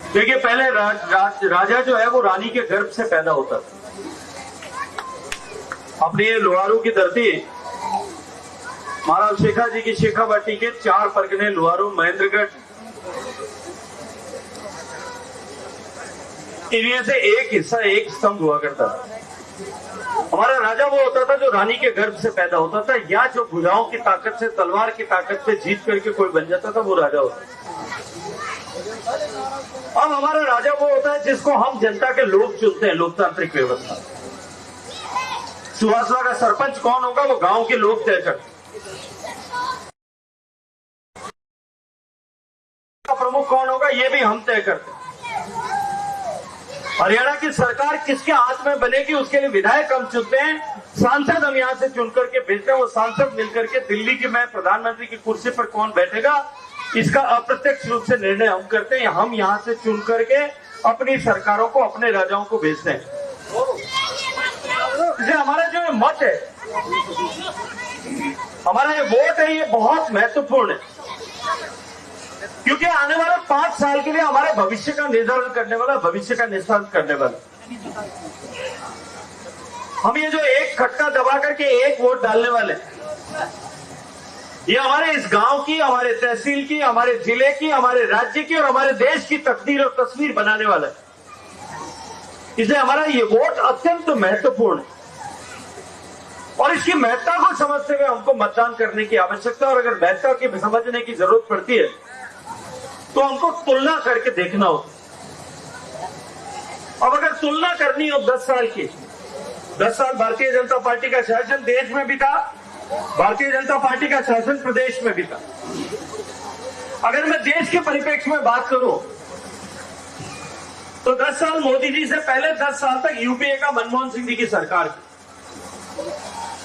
देखिए, पहले राजा जो है वो रानी के गर्भ से पैदा होता था। अपनी ये लोहारू की धरती, महाराज शेखा जी की शेखावाटी के 4 परगने लोहारू, महेंद्रगढ़, इनमें से एक हिस्सा एक स्तंभ हुआ करता था। हमारा राजा वो होता था जो रानी के गर्भ से पैदा होता था, या जो भुजाओं की ताकत से, तलवार की ताकत से जीत करके कोई बन जाता था, वो राजा होता था। अब हमारा राजा वो होता है जिसको हम जनता के लोग चुनते हैं, लोकतांत्रिक व्यवस्था। सुहासला का सरपंच कौन होगा वो गांव के लोग तय करते हैं। प्रमुख कौन होगा ये भी हम तय करते हैं। हरियाणा की सरकार किसके हाथ में बनेगी उसके लिए विधायक हम चुनते हैं, सांसद हम यहां से चुन करके भेजते हैं। वो सांसद मिलकर के दिल्ली की में प्रधानमंत्री की कुर्सी पर कौन बैठेगा इसका अप्रत्यक्ष रूप से निर्णय हम करते हैं। हम यहां से चुन करके अपनी सरकारों को, अपने राजाओं को भेजते हैं। इसलिए हमारा जो मत है, हमारा ये वोट है, ये बहुत महत्वपूर्ण है, क्योंकि आने वाले 5 साल के लिए हमारे भविष्य का निर्धारण करने वाला, भविष्य का निस्तारण करने वाला। हम ये जो एक खटका दबा करके एक वोट डालने वाले, ये हमारे इस गांव की, हमारे तहसील की, हमारे जिले की, हमारे राज्य की और हमारे देश की तकदीर और तस्वीर बनाने वाला है। इसलिए हमारा ये वोट अत्यंत महत्वपूर्ण है और इसकी महत्ता को समझते हुए हमको मतदान करने की आवश्यकता, और अगर महत्ता की समझने की जरूरत पड़ती है तो हमको तुलना करके देखना होता। अब अगर तुलना करनी हो 10 साल की, 10 साल भारतीय जनता पार्टी का शासन देश में भी था, भारतीय जनता पार्टी का शासन प्रदेश में भी था। अगर मैं देश के परिप्रेक्ष्य में बात करूं तो 10 साल मोदी जी से पहले 10 साल तक यूपीए का मनमोहन सिंह जी की सरकार थी।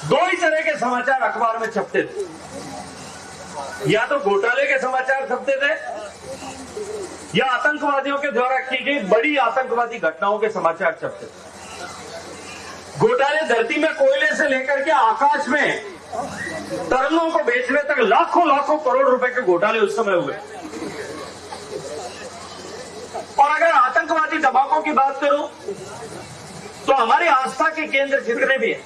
2 ही तरह के समाचार अखबार में छपते थे, या तो घोटाले के समाचार छपते थे या आतंकवादियों के द्वारा की गई बड़ी आतंकवादी घटनाओं के समाचार छपते थे। घोटाले धरती में कोयले से लेकर के आकाश में तरंगों को बेचने तक लाखों लाखों करोड़ रुपए के घोटाले उस समय हुए। और अगर आतंकवादी धमाकों की बात करूं तो हमारी आस्था के केंद्र जितने भी हैं,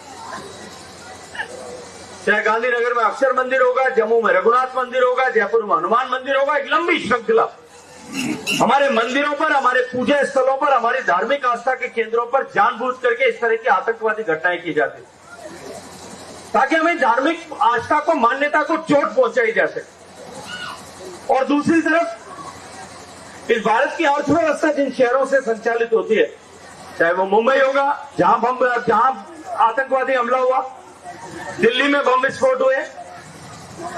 चाहे गांधीनगर में अक्षर मंदिर होगा, जम्मू में रघुनाथ मंदिर होगा, जयपुर में हनुमान मंदिर होगा, एक लंबी श्रृंखला हमारे मंदिरों पर, हमारे पूजा स्थलों पर, हमारी धार्मिक आस्था के केंद्रों पर जानबूझ करके इस तरह की आतंकवादी घटनाएं की जाती ताकि हमें धार्मिक आस्था को, मान्यता को चोट पहुंचाई जा सके। और दूसरी तरफ इस भारत की अर्थव्यवस्था जिन शहरों से संचालित होती है, चाहे वो मुंबई होगा जहां आतंकवादी हमला हुआ, दिल्ली में बम विस्फोट हुए,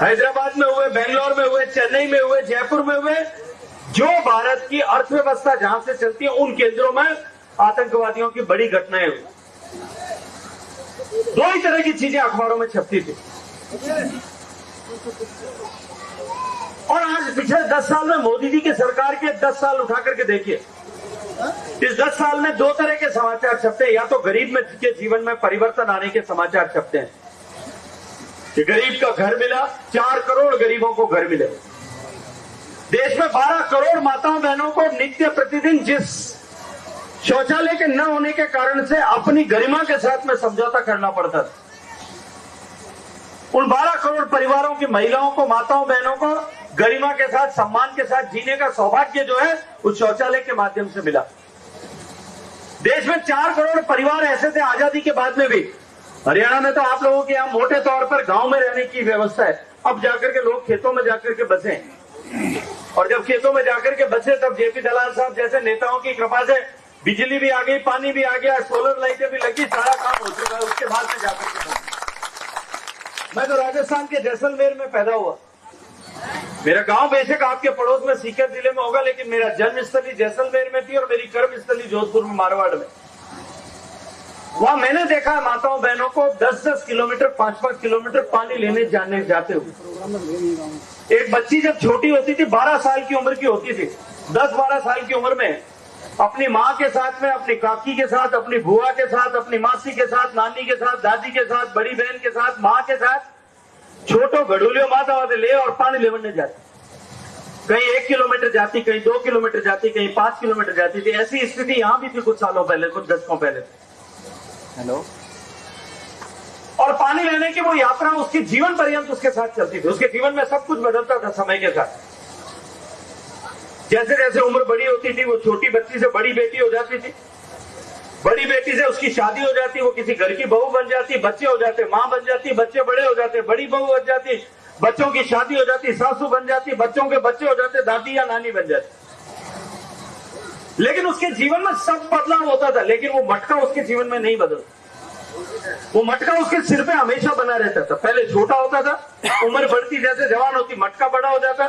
हैदराबाद में हुए, बेंगलोर में हुए, चेन्नई में हुए, जयपुर में हुए, जो भारत की अर्थव्यवस्था जहां से चलती है उन केंद्रों में आतंकवादियों की बड़ी घटनाएं हुई। 2 ही तरह की चीजें अखबारों में छपती थी। और आज पिछले 10 साल में मोदी जी की सरकार के 10 साल उठा करके देखिए, इस 10 साल में 2 तरह के समाचार छपते हैं। या तो गरीब में के जीवन में परिवर्तन आने के समाचार छपते हैं कि गरीब का घर मिला, 4 करोड़ गरीबों को घर मिले। देश में 12 करोड़ माताओं बहनों को नित्य प्रतिदिन जिस शौचालय के न होने के कारण से अपनी गरिमा के साथ में समझौता करना पड़ता था, उन 12 करोड़ परिवारों की महिलाओं को, माताओं बहनों को गरिमा के साथ, सम्मान के साथ जीने का सौभाग्य जो है उस शौचालय के माध्यम से मिला। देश में 4 करोड़ परिवार ऐसे थे आजादी के बाद में भी। हरियाणा में तो आप लोगों के यहाँ मोटे तौर पर गांव में रहने की व्यवस्था है, अब जाकर के लोग खेतों में जाकर के बसे, और जब खेतों में जाकर के बसे तब जेपी दलाल साहब जैसे नेताओं की कृपा से बिजली भी आ गई, पानी भी आ गया, सोलर लाइटें भी लगी, सारा काम हो चुका है। उसके बाद में जाकर के मैं तो राजस्थान के जैसलमेर में पैदा हुआ। मेरा गांव बेशक आपके पड़ोस में सीकर जिले में होगा, लेकिन मेरा जन्मस्थली जैसलमेर में थी और मेरी कर्मस्थली जोधपुर में, मारवाड़ में। वहां मैंने देखा है माताओं बहनों को 10-10 किलोमीटर, 5-5 किलोमीटर पानी लेने जाने जाते हुए। एक बच्ची जब छोटी होती थी, 12 साल की उम्र की होती थी, 10-12 साल की उम्र में अपनी माँ के साथ में, अपनी काकी के साथ, अपनी बुआ के साथ, अपनी मासी के साथ, नानी के साथ, दादी के साथ, बड़ी बहन के साथ, माँ के साथ छोटो घड़ूलियों माता वाले ले और पानी लेवने जाते। कहीं 1 किलोमीटर जाती, कहीं 2 किलोमीटर जाती, कहीं 5 किलोमीटर जाती थी। ऐसी स्थिति यहां भी थी कुछ सालों पहले, कुछ दशकों पहले। हेलो। और पानी लेने की वो यात्रा उसके जीवन पर्यंत उसके साथ चलती थी। उसके जीवन में सब कुछ बदलता था समय के साथ। जैसे जैसे उम्र बड़ी होती थी, वो छोटी बच्ची से बड़ी बेटी हो जाती थी, बड़ी बेटी से उसकी शादी हो जाती, वो किसी घर की बहू बन जाती, बच्चे हो जाते, मां बन जाती, बच्चे बड़े हो जाते, बड़ी बहू बन जाती, बच्चों की शादी हो जाती, सासू बन जाती, बच्चों के बच्चे हो जाते, दादी या नानी बन जाती। लेकिन उसके जीवन में सब बदलाव होता था, लेकिन वो मटका उसके जीवन में नहीं बदलता। वो मटका उसके सिर पे हमेशा बना रहता था। पहले छोटा होता था, उम्र बढ़ती जैसे जवान होती मटका बड़ा हो जाता,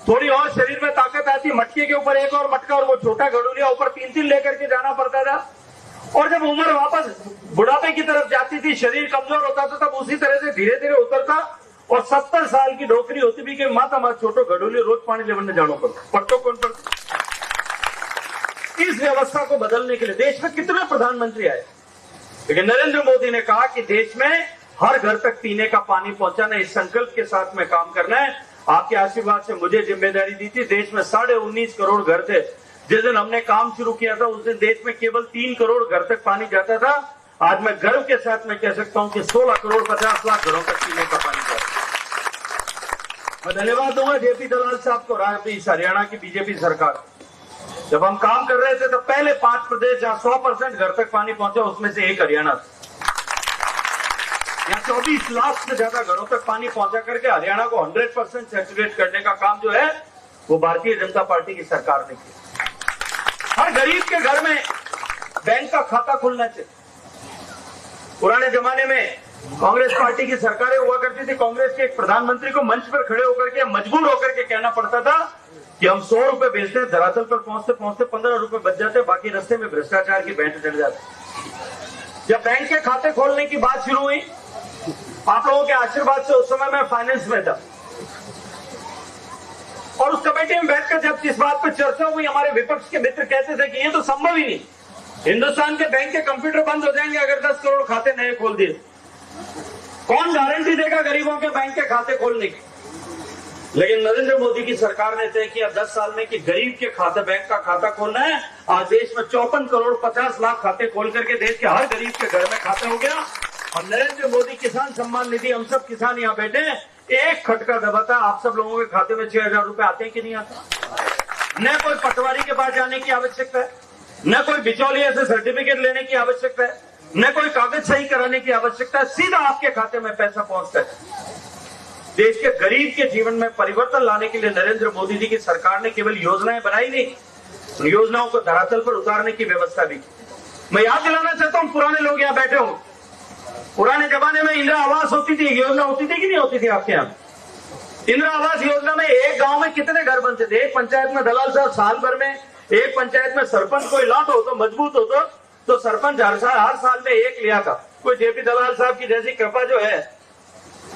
थोड़ी और शरीर में ताकत आती, मटके के ऊपर एक और मटका और वो छोटा घड़ूलिया ऊपर 3-3 लेकर के जाना पड़ता था। और जब उम्र वापस बुढ़ापे की तरफ जाती थी, शरीर कमजोर होता था, तब उसी तरह से धीरे धीरे उतरता। और 70 साल की नौकरी होती भी कि माता माँ छोटो घड़ूली रोज पानी लेने जाना पड़ता। पढ़तो कौन पढ़ता? इस व्यवस्था को बदलने के लिए देश में कितने प्रधानमंत्री आए, लेकिन नरेंद्र मोदी ने कहा कि देश में हर घर तक पीने का पानी पहुंचाना, इस संकल्प के साथ में काम करना है। आपके आशीर्वाद से मुझे जिम्मेदारी दी थी। देश में 19.5 करोड़ घर थे। जिस दिन हमने काम शुरू किया था उस दिन देश में केवल 3 करोड़ घर तक पानी जाता था। आज मैं गर्व के साथ में कह सकता हूं कि 16 करोड़ 50 लाख घरों तक पीने का पानी जाता है। मैं धन्यवाद दूंगा जेपी दलाल साहब को, हरियाणा की बीजेपी सरकार। जब हम काम कर रहे थे तो पहले 5 प्रदेश जहां 100% घर तक पानी पहुंचा, उसमें से एक हरियाणा था। यहाँ 24 लाख से ज्यादा घरों तक पानी पहुंचा करके हरियाणा को 100% सैचुरेट करने का काम जो है वो भारतीय जनता पार्टी की सरकार ने किया। हर गरीब के घर में बैंक का खाता खुलना चाहिए। पुराने जमाने में कांग्रेस पार्टी की सरकारें हुआ करती थी, कांग्रेस के एक प्रधानमंत्री को मंच पर खड़े होकर के मजबूर होकर के कहना पड़ता था कि हम 100 रुपए बेचते हैं, धरातल पर पहुंचते पहुंचते 15 रुपए बच जाते, बाकी रास्ते में भ्रष्टाचार की भेंट चढ़ जाती। जब बैंक के खाते खोलने की बात शुरू हुई, आप लोगों के आशीर्वाद से उस समय मैं फाइनेंस में था, और उस कमेटी में बैठकर जब इस बात पर चर्चा हुई, हमारे विपक्ष के मित्र कहते थे कि ये तो संभव ही नहीं, हिंदुस्तान के बैंक के कंप्यूटर बंद हो जाएंगे अगर 10 करोड़ खाते नए खोल दिए। कौन गारंटी देगा गरीबों के बैंक के खाते खोलने की? लेकिन नरेंद्र मोदी की सरकार ने तय किया 10 साल में कि गरीब के खाते, बैंक का खाता खोलना है। आज देश में 54 करोड़ 50 लाख खाते खोल करके देश के हर गरीब के घर में खाता हो गया। और नरेंद्र मोदी किसान सम्मान निधि, हम सब किसान यहाँ बैठे हैं, एक खटका दबाता आप सब लोगों के खाते में 6,000 रुपए आते हैं कि नहीं आते? न कोई पटवारी के पास जाने की आवश्यकता है, न कोई बिचौलिए से सर्टिफिकेट लेने की आवश्यकता है, न कोई कागज सही कराने की आवश्यकता है, सीधा आपके खाते में पैसा पहुंचता है। देश के गरीब के जीवन में परिवर्तन लाने के लिए नरेंद्र मोदी जी की सरकार ने केवल योजनाएं बनाई नहीं, उन योजनाओं को धरातल पर उतारने की व्यवस्था भी की। मैं याद दिलाना चाहता हूं, पुराने लोग यहाँ बैठे हों, पुराने जमाने में इंदिरा आवास होती थी, योजना होती थी कि नहीं होती थी आपके यहाँ? इंदिरा आवास योजना में एक गांव में कितने घर बनते थे? एक पंचायत में दलाल साहब साल भर में, एक पंचायत में सरपंच कोई लाट हो तो मजबूत हो तो सरपंच हर साल में एक लिया था। कोई जेपी दलाल साहब की जैसी कृपा जो है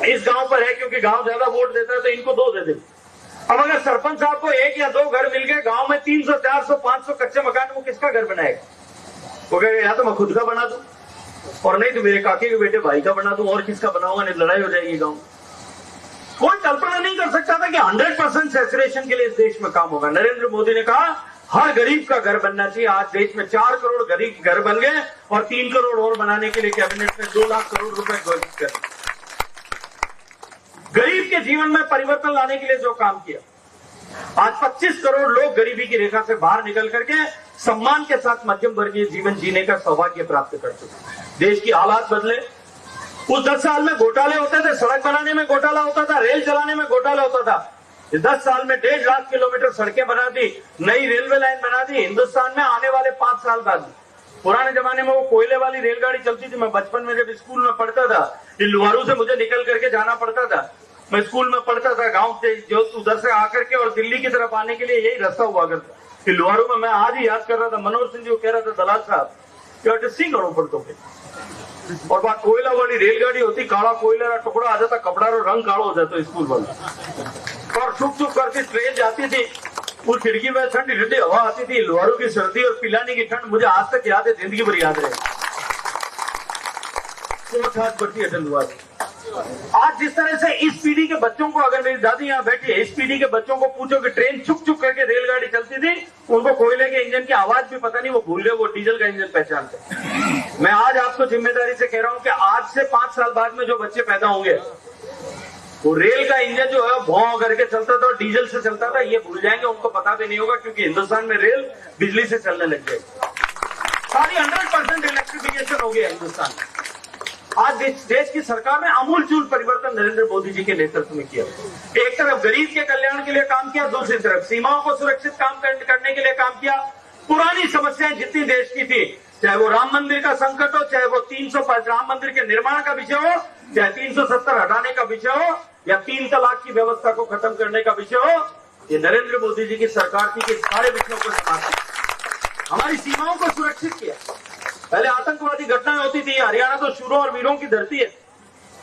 इस गांव पर है, क्योंकि गांव ज्यादा वोट देता है तो इनको 2 दे दे। अब अगर सरपंच साहब को 1 या 2 घर मिल गए गांव में, 300 400 500 कच्चे मकान, वो किसका घर बनाएगा? वो कहेगा या तो मैं खुद का बना दूं, और नहीं तो मेरे काके के बेटे भाई का बना दूं, और किसका बनाऊंगा, नहीं लड़ाई हो जाएगी गांव। कोई कल्पना नहीं कर सकता था कि 100% सैचुरेशन के लिए इस देश में काम होगा। नरेंद्र मोदी ने कहा हर गरीब का घर बनना चाहिए। आज देश में 4 करोड़ गरीब घर बन गए, और 3 करोड़ और बनाने के लिए कैबिनेट ने 2 लाख करोड़ रुपए घोषित कर दिए। गरीब के जीवन में परिवर्तन लाने के लिए जो काम किया, आज 25 करोड़ लोग गरीबी की रेखा से बाहर निकल करके सम्मान के साथ मध्यम वर्गीय जीवन जीने का सौभाग्य प्राप्त कर चुके। देश की हालात बदले। उस 10 साल में घोटाले होते थे, सड़क बनाने में घोटाला होता था, रेल चलाने में घोटाला होता था। इस 10 साल में 1.5 लाख किलोमीटर सड़कें बना दी, नई रेलवे लाइन बना दी। हिंदुस्तान में आने वाले 5 साल बाद, पुराने जमाने में वो कोयले वाली रेलगाड़ी चलती थी। मैं बचपन में जब स्कूल में पढ़ता था, लुहारू से मुझे निकल करके जाना पड़ता था। मैं स्कूल में पढ़ता था, गांव से जो उधर से आकर के और दिल्ली की तरफ आने के लिए यही रास्ता हुआ करता। लुहारू में मैं आज ही याद कर रहा था, मनोहर सिंह जी को कह रहा था, दलाल साहब सिंह करो पड़तो पे, और वहां कोयला वाली रेलगाड़ी होती, काला कोयला का टुकड़ा आ जाता, कपड़ा रंग काला हो जाता स्कूल वाला, और छुप छुप करके ट्रेन जाती थी। उस खिड़की में ठंडी ठंडी हवा आती थी, लुहारू की सर्दी और पिलानी की ठंड मुझे आज तक याद है, जिंदगी भर याद रहे। बढ़ती है आज जिस तरह से इस पीढ़ी के बच्चों को, अगर मेरी दादी यहाँ बैठी है, इस पीढ़ी के बच्चों को पूछो कि ट्रेन चुक चुक करके रेलगाड़ी चलती थी, उनको कोयले के इंजन की आवाज भी पता नहीं, वो भूल गए वो डीजल का इंजन पहचानते। मैं आज आपको जिम्मेदारी से कह रहा हूं कि आज से 5 साल बाद में जो बच्चे पैदा होंगे, वो रेल का इंजन जो है भौं करके चलता था और डीजल से चलता था, ये भूल जाएंगे, उनको पता भी नहीं होगा, क्योंकि हिंदुस्तान में रेल बिजली से चलने लग गई। सारी 100% इलेक्ट्रिफिकेशन हो गया हिंदुस्तान में। आज इस देश की सरकार ने आमूलचूल परिवर्तन नरेंद्र मोदी जी के नेतृत्व में किया। एक तरफ गरीब के कल्याण के लिए काम किया, दूसरी तरफ सीमाओं को सुरक्षित काम करने के लिए काम किया। पुरानी समस्याएं जितनी देश की थी, चाहे वो राम मंदिर का संकट हो, चाहे वो 305 राम मंदिर के निर्माण का विषय हो, चाहे 370 हटाने का विषय हो, या 3 तलाक की व्यवस्था को खत्म करने का विषय हो, ये नरेंद्र मोदी जी की सरकार थी कि सारे विषयों को समाप्त, हमारी सीमाओं को सुरक्षित किया। पहले आतंकवादी घटनाएं होती थी, हरियाणा तो शूरों और वीरों की धरती है,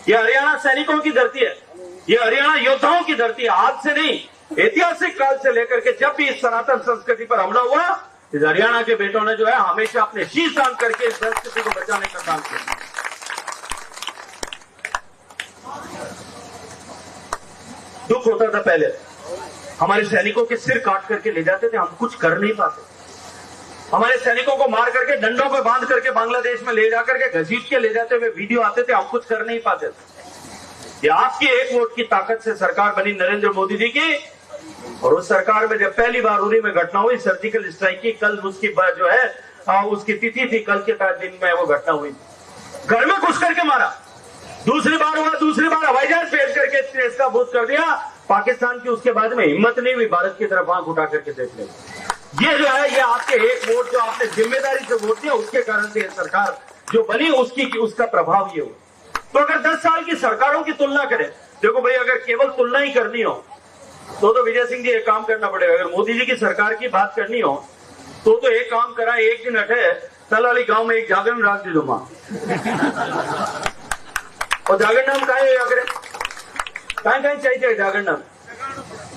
ये हरियाणा सैनिकों की धरती है, ये हरियाणा योद्धाओं की धरती है। आज से नहीं, ऐतिहासिक काल से लेकर के जब भी इस सनातन संस्कृति पर हमला हुआ, इस हरियाणा के बेटों ने जो है हमेशा अपने शीश दान करके इस संस्कृति को बचाने का काम किया। दुख होता था पहले, हमारे सैनिकों के सिर काट करके ले जाते थे, हम कुछ कर नहीं पाते। हमारे सैनिकों को मार करके डंडों पे बांध करके बांग्लादेश में ले जाकर के घसीट के ले जाते हुए वीडियो आते थे, हम कुछ कर नहीं पाते थे। ये आपकी एक वोट की ताकत से सरकार बनी नरेंद्र मोदी जी की, और उस सरकार में जब पहली बार उरी में घटना हुई, सर्जिकल स्ट्राइक की, कल उसकी जो है उसकी तिथि थी, कल के दिन में वो घटना हुई, घर में घुस करके मारा। दूसरी बार हुआ, दूसरी बार हवाई जहाज भेज करके देश का भूत कर दिया। पाकिस्तान की उसके बाद में हिम्मत नहीं हुई भारत की तरफ आंख उठा करके देखने। ये जो है, ये आपके एक वोट जो आपने जिम्मेदारी से वोट दिया, उसके कारण से सरकार जो बनी उसका प्रभाव ये हुआ। तो अगर 10 साल की सरकारों की तुलना करें, देखो भाई, अगर केवल तुलना ही करनी हो तो विजय सिंह जी एक काम करना पड़ेगा। अगर मोदी जी की सरकार की बात करनी हो तो एक काम करा, एक दिन हटे तलाली गांव में एक जागरण राख दी दो मां, और जागरण नाम कहीं चाहिए जागरण नाम,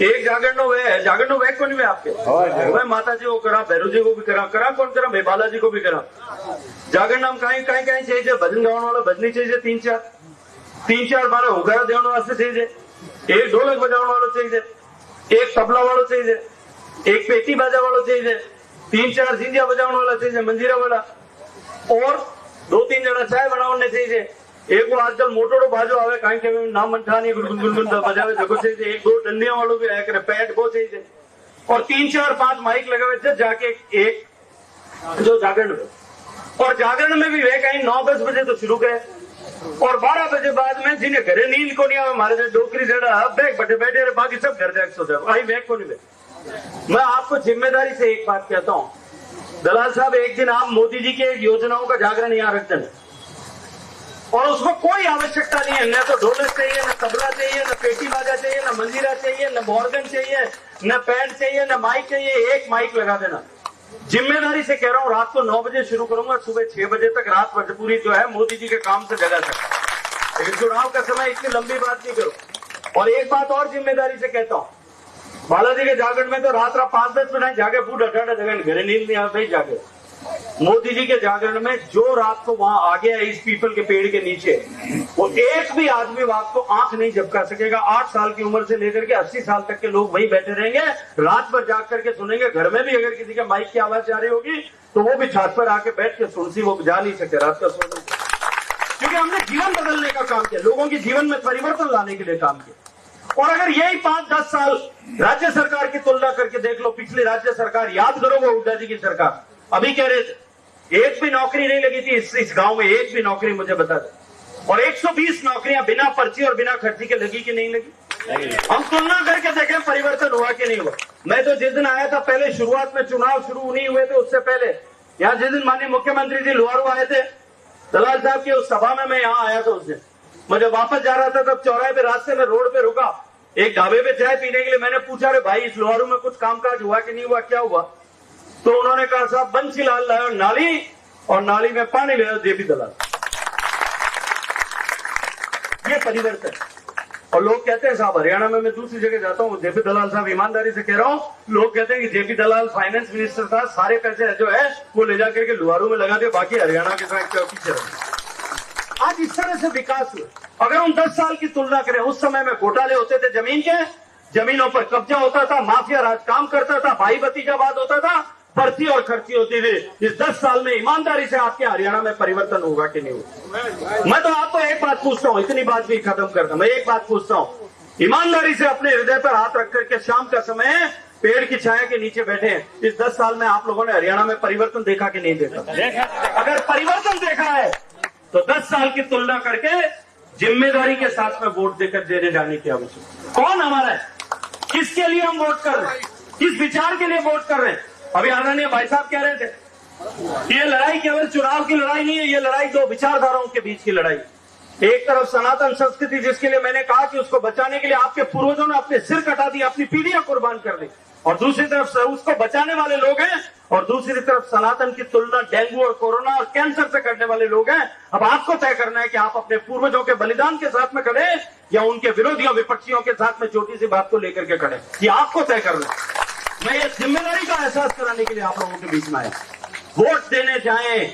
एक जागरण वे कौन वे आपके वह माता जी को करा, भैरू जी को भी करा कौन करा, भाई बालाजी को भी करा। जागरण नाम कहीं चाहिए, भजन गाने वाला भजनी चाहिए, 3-4 बार उगारा देने वास्ते चाहिए, एक ढोलक बजाने वालों चाहिए, एक तबला वालों चाहिए, एक पेटी बाजा वालों चाहिए, 3-4 झिंझिया बजाने वाला चाहिए, मंजीरा वाला, और 2-3 जना चाय बनाने चाहिए। एक वो आजकल मोटोड़ो बाजो आवे, कहीं के नाम मंठानी गुनगुन बजावे देखो चाहिए, 1-2 डंडिया वालों भी आया करे, पैड वो चाहिए, और 3-4-5 माइक लगे हुए जाके एक जो जागरण में, और जागरण में भी वे कहीं 9-10 बजे तो शुरू करे, और 12 बजे बाद में जिन्हें घरे नींद को नहीं आवे, हमारे डोकरी जड़ा बैग बटे बैठे रहे, बाकी सब घर जाके सो जाए, आई बैग को नहीं बैग। मैं आपको जिम्मेदारी से एक बात कहता हूं, दलाल साहब, एक दिन आप मोदी जी के योजनाओं का जागरण यहाँ रख देना, और उसमें कोई आवश्यकता नहीं है, न तो ढोलक चाहिए, न तबला चाहिए, न पेटी बाजा चाहिए, न मंजीरा चाहिए, न मॉर्गन चाहिए, न पैड चाहिए, न माइक चाहिए, एक माइक लगा देना। जिम्मेदारी से कह रहा हूं, रात को 9 बजे शुरू करूंगा, सुबह 6 बजे तक रात भर पूरी जो है मोदी जी के काम से जगा सकता। लेकिन चुनाव का समय इतनी लंबी बात नहीं करो। और एक बात और जिम्मेदारी से कहता हूं, बालाजी के जागरण में तो रात 5-10 मिनट जाके बूढ़ अठाढ़ जगह घरे नींद नहीं आता जाके। मोदी जी के जागरण में जो रात को वहां आ गया इस पीपल के पेड़ के नीचे, वो एक भी आदमी रात को आंख नहीं झपका सकेगा। 8 साल की उम्र से लेकर के 80 साल तक के लोग वहीं बैठे रहेंगे, रात भर जाग करके सुनेंगे। घर में भी अगर किसी के माइक की आवाज जा रही होगी तो वो भी छत पर आके बैठ के सुनसी, वो जा नहीं सकते रात का सोने, क्योंकि हमने जीवन बदलने का काम किया, लोगों के जीवन में परिवर्तन लाने के लिए काम किया। और अगर यही 5-10 साल राज्य सरकार की तुलना करके देख लो, पिछली राज्य सरकार याद करो, वो हुड्डा जी की सरकार अभी कह रहे थे एक भी नौकरी नहीं लगी थी इस गांव में, एक भी नौकरी मुझे बता दे, और 120 नौकरियां बिना पर्ची और बिना खर्ची के लगी कि नहीं लगी। हम तुलना करके देखें परिवर्तन हुआ कि नहीं हुआ। मैं तो जिस दिन आया था, पहले शुरुआत में चुनाव शुरू नहीं हुए थे, उससे पहले यहाँ जिस दिन माननीय मुख्यमंत्री जी लुहारू आए थे दलाल साहब की उस सभा में, मैं यहाँ आया था। उस दिन मैं जब वापस जा रहा था तब चौराहे पे रास्ते में रोड पे रुका, एक ढाबे पे चाय पीने के लिए। मैंने पूछा, रे भाई इस लुहारू में कुछ कामकाज हुआ कि नहीं हुआ, क्या हुआ? तो उन्होंने कहा, साहब बंसीलाल लाओ नाली, और नाली में पानी ले जेपी दलाल। ये परिवर्तन। और लोग कहते हैं, साहब हरियाणा में मैं दूसरी जगह जाता हूँ, जेपी दलाल साहब, ईमानदारी से कह रहा हूँ, लोग कहते हैं कि जेपी दलाल फाइनेंस मिनिस्टर था, सारे पैसे जो है वो ले जाकर के लुहारू में लगा दिए, बाकी हरियाणा के पीछे रहे। आज इस तरह से विकास हुआ। अगर हम 10 साल की तुलना करें, उस समय में घोटाले होते थे जमीन के, जमीनों पर कब्जा होता था, माफिया राज काम करता था, भाई भतीजावाद होता था, भर्ती और खर्ची होती थी। इस 10 साल में ईमानदारी से आपके हरियाणा में परिवर्तन होगा कि नहीं होगा? मैं तो आपको एक बात पूछता हूं, इतनी बात भी खत्म करता, मैं एक बात पूछता हूं, ईमानदारी से अपने हृदय पर हाथ रख करके शाम का समय पेड़ की छाया के नीचे बैठे हैं, इस 10 साल में आप लोगों ने हरियाणा में परिवर्तन देखा कि नहीं देखा? अगर परिवर्तन देखा है तो 10 साल की तुलना करके जिम्मेदारी के साथ में वोट देकर देने जाने की आवश्यकता। कौन हमारा है, किसके लिए हम वोट कर रहे हैं, किस विचार के लिए वोट कर रहे हैं? अभी आदरणीय भाई साहब कह रहे थे ये लड़ाई केवल चुनाव की लड़ाई नहीं है, ये लड़ाई दो विचारधाराओं के बीच की लड़ाई। एक तरफ सनातन संस्कृति, जिसके लिए मैंने कहा कि उसको बचाने के लिए आपके पूर्वजों ने अपने सिर कटा दिए, अपनी पीढ़ियां कुर्बान कर दी, और दूसरी तरफ उसको बचाने वाले लोग हैं, और दूसरी तरफ सनातन की तुलना डेंगू और कोरोना और कैंसर से करने वाले लोग हैं। अब आपको तय करना है कि आप अपने पूर्वजों के बलिदान के साथ में खड़े या उनके विरोधियों विपक्षियों के साथ में छोटी सी बात को लेकर के खड़े, ये आपको तय करना है। मैं ये जिम्मेदारी का एहसास कराने के लिए आप लोगों के बीच में आया। वोट देने जाएं,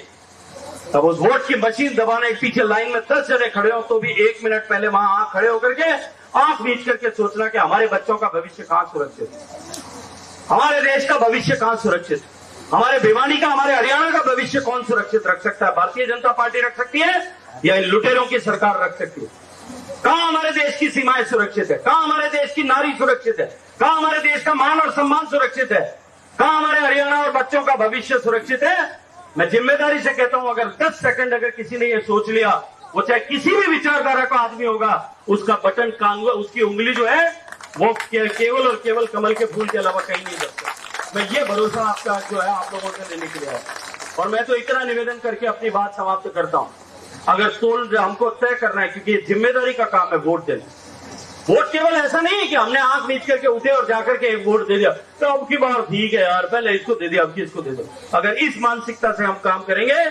तब उस वोट की मशीन दबाने के पीछे लाइन में 10 जने खड़े हो तो भी 1 मिनट पहले वहां खड़े होकर के आंख मीच करके सोचना कि हमारे बच्चों का भविष्य कहां सुरक्षित है, हमारे देश का भविष्य कहां सुरक्षित है, हमारे भिवानी का, हमारे हरियाणा का भविष्य कौन सुरक्षित रख सकता है? भारतीय जनता पार्टी रख सकती है या इन लुटेरों की सरकार रख सकती है? कहां हमारे देश की सीमाएं सुरक्षित है? कहां हमारे देश की नारी सुरक्षित है? कहां हमारे देश का मान और सम्मान सुरक्षित है? कहां हमारे हरियाणा और बच्चों का भविष्य सुरक्षित है? मैं जिम्मेदारी से कहता हूं, अगर 10 सेकंड अगर किसी ने ये सोच लिया, वो चाहे किसी भी विचारधारा का आदमी होगा, उसका बटन कांगवा, उसकी उंगली जो है वो केवल और केवल कमल के फूल के अलावा कहीं नहीं दबता। मैं ये भरोसा आपका जो है आप लोगों से लेने के लिए आया, और मैं तो इतना निवेदन करके अपनी बात समाप्त करता हूं। अगर तोल हमको तय करना है, क्योंकि जिम्मेदारी का काम है वोट देना। वोट केवल ऐसा नहीं है कि हमने आंख मीच करके उठे और जाकर के एक वोट दे दिया तो अब की बार ठीक है यार, पहले इसको दे दिया अब किसको दे दो। अगर इस मानसिकता से हम काम करेंगे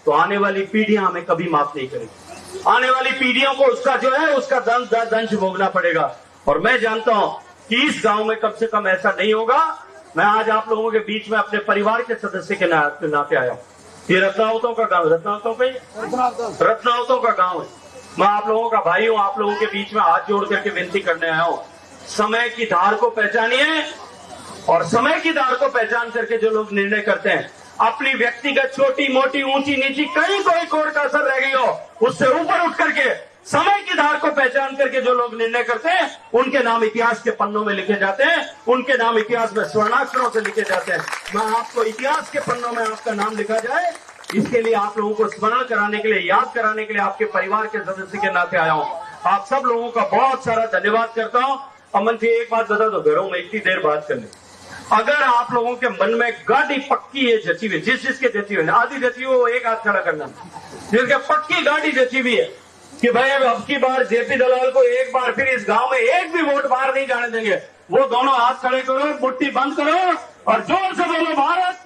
तो आने वाली पीढ़ियां हमें कभी माफ नहीं करेगी। आने वाली पीढ़ियों को उसका जो है उसका दंश भोगना पड़ेगा। और मैं जानता हूं कि इस गांव में कम से कम ऐसा नहीं होगा। मैं आज आप लोगों के बीच में अपने परिवार के सदस्य के नाते आया हूं। ये रत्नावतों का गांव, रत्नावतों का गांव है। मैं आप लोगों का भाई हूं, आप लोगों के बीच में हाथ जोड़ करके विनती करने आया हूं, समय की धार को पहचानिए, और समय की धार को पहचान करके जो लोग निर्णय करते हैं, अपनी व्यक्तिगत छोटी मोटी ऊंची नीची कहीं कोई कोर का असर रह गई हो, उससे ऊपर उठ करके समय की धार को पहचान करके जो लोग निर्णय करते हैं, उनके नाम इतिहास के पन्नों में लिखे जाते हैं, उनके नाम इतिहास में स्वर्णाक्षरों से लिखे जाते हैं। मैं आपको इतिहास के पन्नों में आपका नाम लिखा जाए, इसके लिए आप लोगों को स्मरण कराने के लिए, याद कराने के लिए आपके परिवार के सदस्य के नाते आया हूं। आप सब लोगों का बहुत सारा धन्यवाद करता हूं। अमन जी एक बात बता दो, घरों में इतनी देर बात करने, अगर आप लोगों के मन में गाड़ी पक्की है जची हुई, जिस जिसके जची हुई, आधी जची हुई वो एक हाथ खड़ा करना, जिसके पक्की गाड़ी जची हुई है कि भाई अब की बार जेपी दलाल को एक बार फिर इस गांव में एक भी वोट बाहर नहीं जाने देंगे, वो दोनों हाथ खड़े करो, मुट्ठी बंद करो और जोर से बोलो भारत